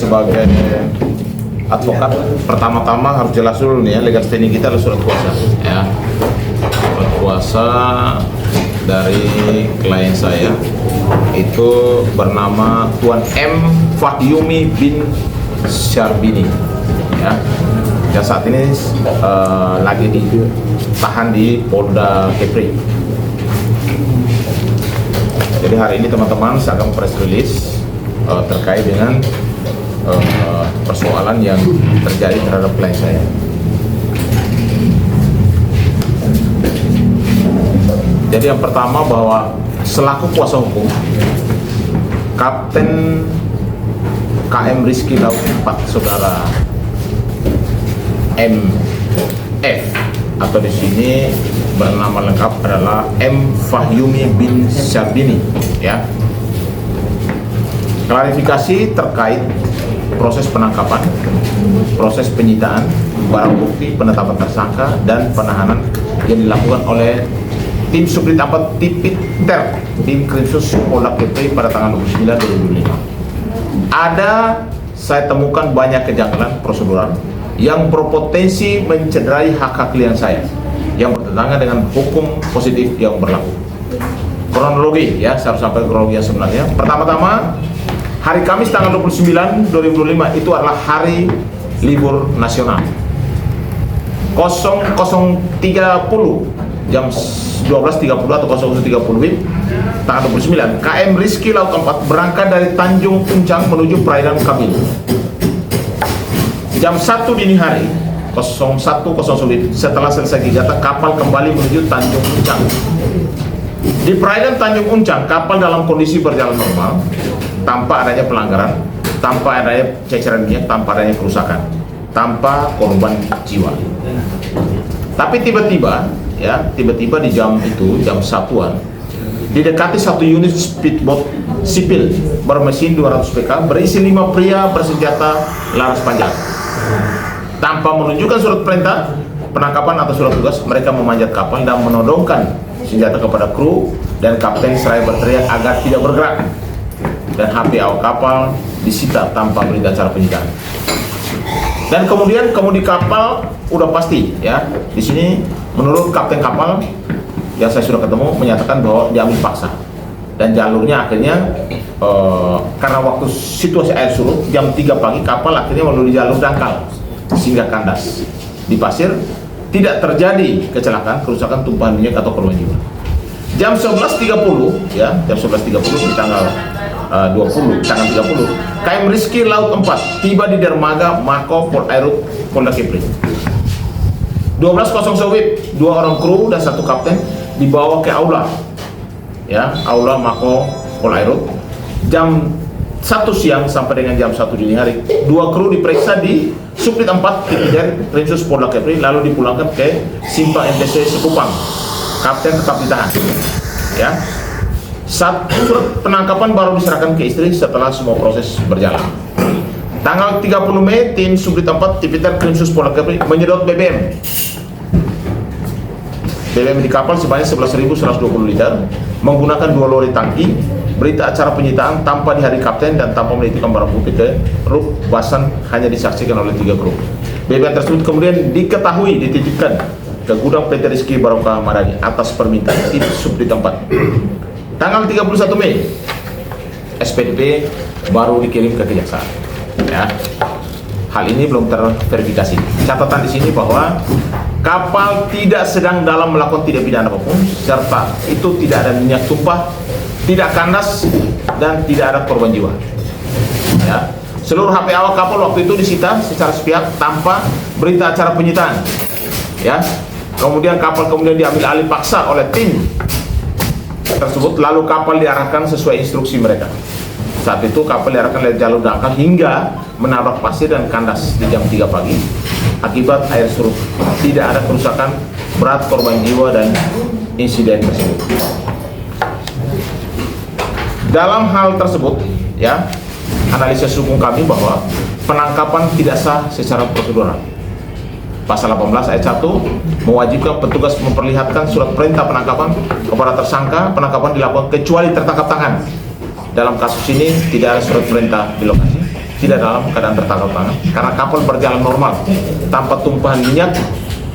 sebagai advokat, pertama-tama harus jelas dulu nih ya, legal standing kita adalah surat kuasa ya. Surat kuasa dari klien saya itu bernama Tuan M. Fahyumi bin Syarbini ya, yang saat ini lagi ditahan di Polda Kepri. Jadi hari ini teman-teman saya akan press release terkait dengan persoalan yang terjadi terhadap klien saya. Jadi yang pertama bahwa selaku kuasa hukum Kapten KM Rizky Laut 4 Saudara MF atau di sini bernama lengkap adalah M. Fahyumi bin Syarbini ya. Klarifikasi terkait proses penangkapan, proses penyitaan, barang bukti, penetapan tersangka, dan penahanan yang dilakukan oleh tim Subdit 4 Tipiter tim Krimsus Polda Kepri pada tanggal 29 2005. Saya temukan banyak kejanggalan prosedural yang berpotensi mencederai hak-hak klien saya yang bertentangan dengan hukum positif yang berlaku. Kronologi ya, saya harus sampai kronologi yang sebenarnya. Pertama-tama, hari Kamis tanggal 29 2005 itu adalah hari libur nasional. 00.30 jam 12.30 atau 00.30 WIB tanggal 29, KM Rizky Laut 4 berangkat dari Tanjung Uncang menuju perairan Kabil. Jam 1 dini hari 01.00 WIB setelah selesai gigatan, kapal kembali menuju Tanjung Uncang. Di perairan Tanjung Uncang, kapal dalam kondisi berjalan normal, tanpa adanya pelanggaran, tanpa adanya ceceran minyak, tanpa adanya kerusakan, tanpa korban jiwa. Tapi tiba-tiba di jam itu, jam 1-an, didekati satu unit speedboat sipil bermesin 200 PK berisi 5 pria bersenjata laras panjang. Tanpa menunjukkan surat perintah penangkapan atau surat tugas, mereka memanjat kapal dan menodongkan senjata kepada kru dan kapten seraya berteriak agar tidak bergerak. Dan HP awak kapal disita tanpa berita acara penyitaan. Dan kemudian kemudi kapal udah pasti ya. Di sini menurut kapten kapal yang saya sudah ketemu menyatakan bahwa diambil paksa. Dan jalurnya akhirnya karena waktu situasi air surut jam 3 pagi, kapal akhirnya melalui jalur dangkal sehingga kandas di pasir. Tidak terjadi kecelakaan, kerusakan, tumpahan minyak atau korban jiwa. Jam 11.30 ya, jam 11.30 di tanggal 30 KM Rizky Laut 4 tiba di dermaga Mako Port Airut Polda Kepri. 12.00 WIB 2 orang kru dan 1 kapten dibawa ke aula ya, aula Mako Port Airut. Jam 1 siang sampai dengan jam 1 dini hari 2 kru diperiksa di Subdit 4 Tipiter Krimsus Polda Kepri lalu dipulangkan ke Simpang MTC Sekupang. Kapten tetap ditahan ya. Surat penangkapan baru diserahkan ke istri setelah semua proses berjalan. Tanggal 30 Mei, tim Subdit 4 Tipiter Krimsus Polda Kepri menyedot BBM di kapal sebanyak 11.120 liter menggunakan 2 lori tangki. Berita acara penyitaan tanpa dihadiri kapten dan tanpa menitipkan barang bukti ke ruk Basan hanya disaksikan oleh 3 kru. BBM tersebut kemudian diketahui dititipkan ke gudang PT Rizky Barokah Madani atas permintaan tim Subdit 4. Tanggal 31 Mei, SPDP baru dikirim ke kejaksaan. Ya. Hal ini belum terverifikasi. Catatan di sini bahwa kapal tidak sedang dalam melakukan tindak pidana apapun, serta itu tidak ada minyak tumpah, tidak kandas, dan tidak ada korban jiwa. Ya. Seluruh HP awak kapal waktu itu disita secara sepihak tanpa berita acara penyitaan. Ya. Kemudian kapal diambil alih paksa oleh tim tersebut, lalu kapal diarahkan sesuai instruksi mereka. Saat itu kapal diarahkan lewat jalur dangkal hingga menabrak pasir dan kandas di jam 3 pagi akibat air surut. Tidak ada kerusakan berat, korban jiwa, dan insiden tersebut. Dalam hal tersebut ya, analisis hukum kami bahwa penangkapan tidak sah secara prosedural. Pasal 18 ayat 1 mewajibkan petugas memperlihatkan surat perintah penangkapan kepada tersangka. Penangkapan dilakukan kecuali tertangkap tangan. Dalam kasus ini tidak ada surat perintah di lokasi. tidak dalam keadaan tertangkap tangan karena kapal berjalan normal tanpa tumpahan minyak,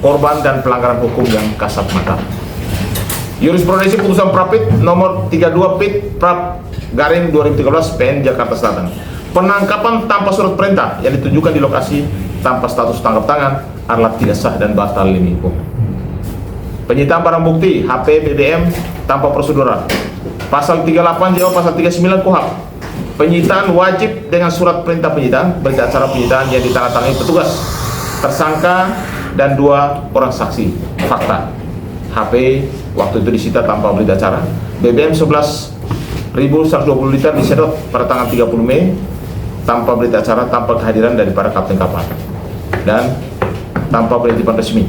korban dan pelanggaran hukum yang kasat mata. Jurisprudensi putusan Prapit nomor 32 Pit Prap garing 2013 PN Jakarta Selatan. Penangkapan tanpa surat perintah yang ditunjukkan di lokasi tanpa status tangkap tangan adalah tidak sah dan batal demi hukum. Penyitaan barang bukti HP BBM tanpa prosedural. Pasal 38 JO pasal 39 KUHP. Penyitaan wajib dengan surat perintah penyitaan, berita acara penyitaan yang ditandatangani petugas, tersangka dan 2 orang saksi. Fakta. HP waktu itu disita tanpa berita acara. BBM 11.120 liter disedot pada tanggal 30 Mei tanpa berita acara, tanpa kehadiran daripada kapten kapal dan tanpa penitipan resmi.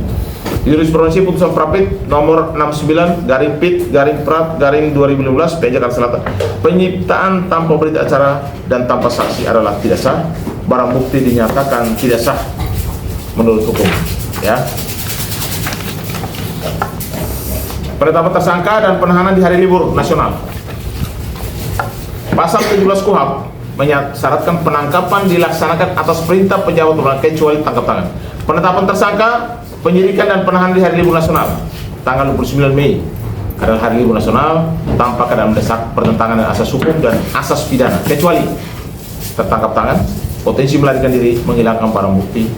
Jurisprudensi putusan Prapit nomor 69 garing Pit garing Prap garing 2015 PN Jakarta Selatan. Penyitaan tanpa berita acara dan tanpa saksi adalah tidak sah. Barang bukti dinyatakan tidak sah menurut hukum. Ya. Penetapan tersangka dan penahanan di hari libur nasional. Pasal 17 KUHP mensyaratkan penangkapan dilaksanakan atas perintah pejabat berwenang kecuali tangkap tangan. Penetapan tersangka, penyidikan dan penahanan di hari libur nasional tanggal 29 Mei adalah hari libur nasional tanpa keadaan mendesak, bertentangan dengan asas hukum dan asas pidana kecuali tertangkap tangan, potensi melarikan diri, menghilangkan barang bukti,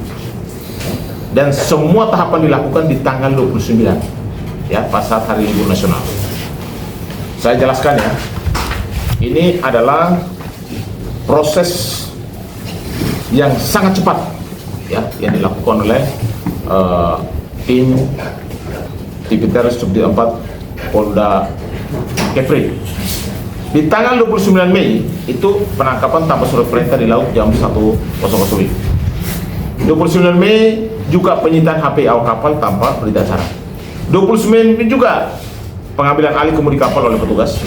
dan semua tahapan dilakukan di tanggal 29 ya, pas saat hari libur nasional. Saya jelaskan ya, ini adalah proses yang sangat cepat ya, yang dilakukan oleh tim Tipiter Subdit 4 Polda Kepri. Di tanggal 29 Mei itu penangkapan tanpa surat perintah di laut jam 1.00. 29 Mei juga penyitaan HP awak kapal tanpa berita acara. 29 Mei juga pengambilan alih kemudi kapal oleh petugas.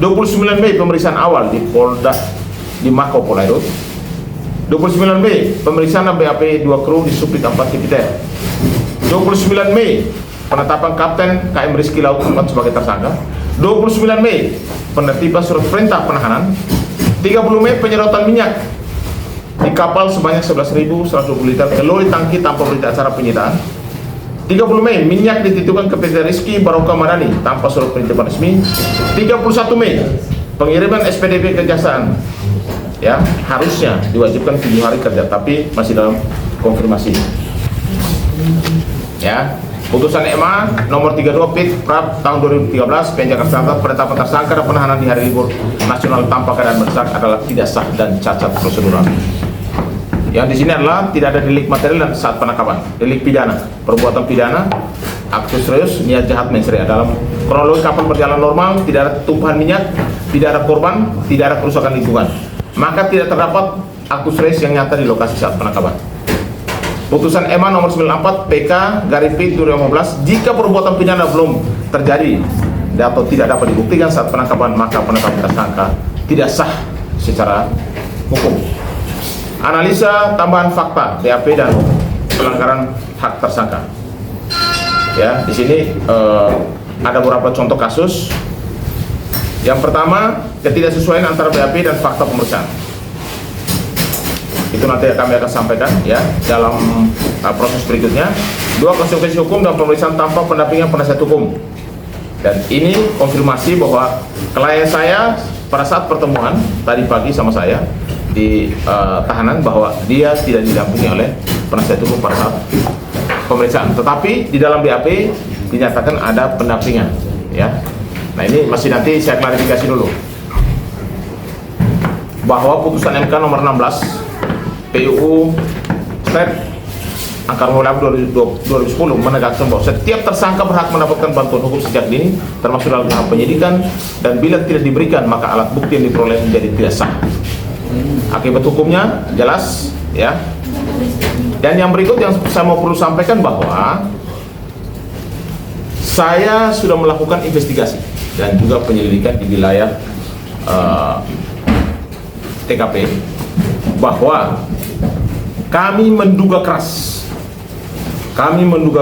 29 Mei pemeriksaan awal di Polda di Mako Polairut. 29 Mei pemeriksaan BAP 2 kru di Subdit 4 Tipiter. 29 Mei penetapan Kapten KM Rizky Laut 4 sebagai tersangka. 29 Mei penertiban surat perintah penahanan. 30 Mei penyedotan minyak di kapal sebanyak 11.120 liter ke lori tangki tanpa berita acara penyitaan. 30 Mei minyak dititipkan ke PT Rizky Baroka Madani tanpa surat perintah resmi. 31 Mei pengiriman SPDP kejaksaan ya, harusnya diwajibkan 7 hari kerja tapi masih dalam konfirmasi ya. Putusan EMA nomor 32 Pit Prap tahun 2013 PN Jakarta Selatan, penetapan tersangka dan penahanan di hari libur nasional tanpa keadaan mendesak adalah tidak sah dan cacat prosedural. Yang di sini adalah tidak ada delik material dan saat penangkapan, delik pidana, perbuatan pidana, aktus reus, niat jahat mens rea. Dalam kronologi kapal berjalan normal, tidak ada tumpahan minyak, tidak ada korban, tidak ada kerusakan lingkungan, maka tidak terdapat aktus reus yang nyata di lokasi saat penangkapan. Putusan EMA nomor 94 PK garing P 2015, jika perbuatan pidana belum terjadi atau tidak dapat dibuktikan saat penangkapan, maka penetapan tersangka tidak sah secara hukum. Analisa tambahan fakta BAP dan pelanggaran hak tersangka. Ya, di sini ada beberapa contoh kasus. Yang pertama, ketidaksesuaian antara BAP dan fakta pemeriksaan. Itu nanti kami akan sampaikan ya dalam proses berikutnya. 2, konsekuensi hukum dan pemeriksaan tanpa pendampingan penasihat hukum. Dan ini konfirmasi bahwa klien saya pada saat pertemuan tadi pagi sama saya di tahanan bahwa dia tidak didampingi oleh penasihat hukum pada saat pemeriksaan, tetapi di dalam BAP dinyatakan ada pendampingan ya. Nah, ini masih nanti saya klarifikasi dulu bahwa putusan MK nomor 16 PUU Stat angka nomor 2010 menegaskan bahwa setiap tersangka berhak mendapatkan bantuan hukum sejak dini termasuk dalam tahap penyidikan, dan bila tidak diberikan maka alat bukti yang diperoleh menjadi tidak sah. Akibat hukumnya jelas ya. Dan yang berikut yang saya mau perlu sampaikan bahwa saya sudah melakukan investigasi dan juga penyelidikan di wilayah TKP bahwa kami menduga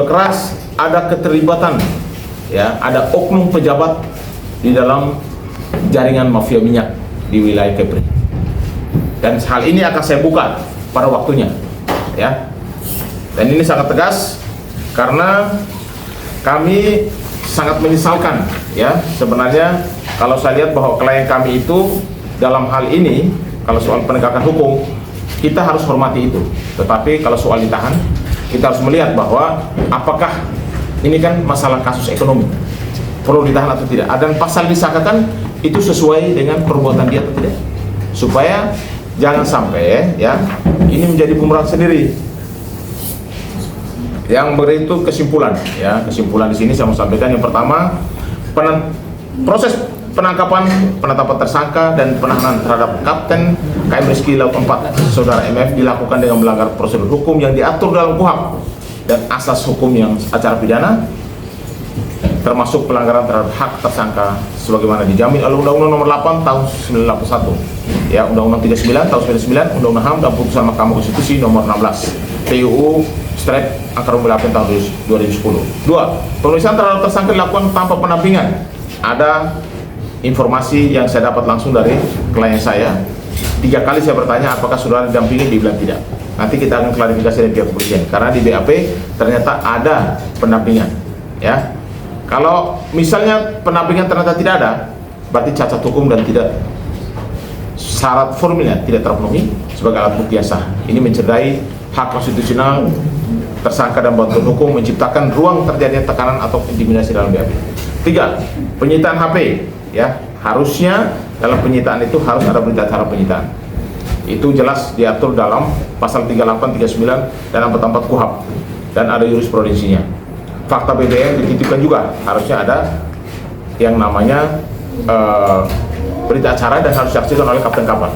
keras ada keterlibatan ya, ada oknum pejabat di dalam jaringan mafia minyak di wilayah Kepri. Dan hal ini akan saya buka pada waktunya, ya. Dan ini sangat tegas karena kami sangat menyesalkan, ya. Sebenarnya kalau saya lihat bahwa klien kami itu dalam hal ini, kalau soal penegakan hukum, kita harus hormati itu. Tetapi kalau soal ditahan, kita harus melihat bahwa apakah ini kan masalah kasus ekonomi, perlu ditahan atau tidak. Dan pasal disangkakan itu sesuai dengan perbuatan dia atau tidak. Supaya jangan sampai ya ini menjadi bumerang sendiri. Yang beritu kesimpulan, ya kesimpulan di sini saya mau sampaikan. Yang pertama, proses penangkapan, penetapan tersangka dan penahanan terhadap Kapten KM Rizky Laut 4 Saudara MF dilakukan dengan melanggar prosedur hukum yang diatur dalam KUHP dan asas hukum yang acara pidana, termasuk pelanggaran terhadap hak tersangka sebagaimana dijamin oleh Undang-Undang Nomor 8 Tahun 1981, ya Undang-Undang 39 Tahun 99, Undang-Undang HAM dan Putusan Mahkamah Konstitusi Nomor 16 PUU Angka 8 Tahun 2010. 2. Pemeriksaan terhadap tersangka dilakukan tanpa pendampingan. Ada informasi yang saya dapat langsung dari klien saya. 3 kali saya bertanya apakah saudara didampingi, dibilang tidak. Nanti kita akan klarifikasi dari pihak kepolisian karena di BAP ternyata ada pendampingan, ya. Kalau misalnya pendampingan ternyata tidak ada, berarti cacat hukum dan tidak syarat formilnya tidak terpenuhi sebagai alat bukti yang sah. Ini mencederai hak konstitusional tersangka dan bantuan hukum, menciptakan ruang terjadinya tekanan atau intimidasi dalam BAP. 3. Penyitaan HP, ya harusnya dalam penyitaan itu harus ada berita acara penyitaan. Itu jelas diatur dalam pasal 38, 39 dan 44 KUHP dan ada jurisprudensinya. Fakta BBM dititipkan juga, harusnya ada yang namanya berita acara dan harus disaksikan oleh kapten kapal.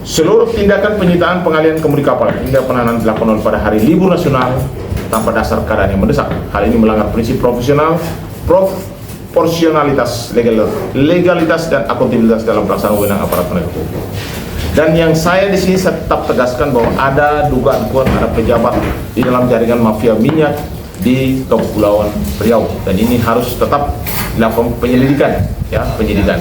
Seluruh tindakan penyitaan, pengalihan kemudi kapal hingga penahanan dilakukan pada hari libur nasional tanpa dasar keadaan yang mendesak. Hal ini melanggar prinsip profesional, proporsionalitas, legalitas dan akuntabilitas dalam pelaksanaan wewenang aparat penegak hukum. Dan yang saya di sini tetap tegaskan bahwa ada dugaan kuat ada pejabat di dalam jaringan mafia minyak di Kepulauan Riau dan ini harus tetap dilakukan penyelidikan, ya penyidikan.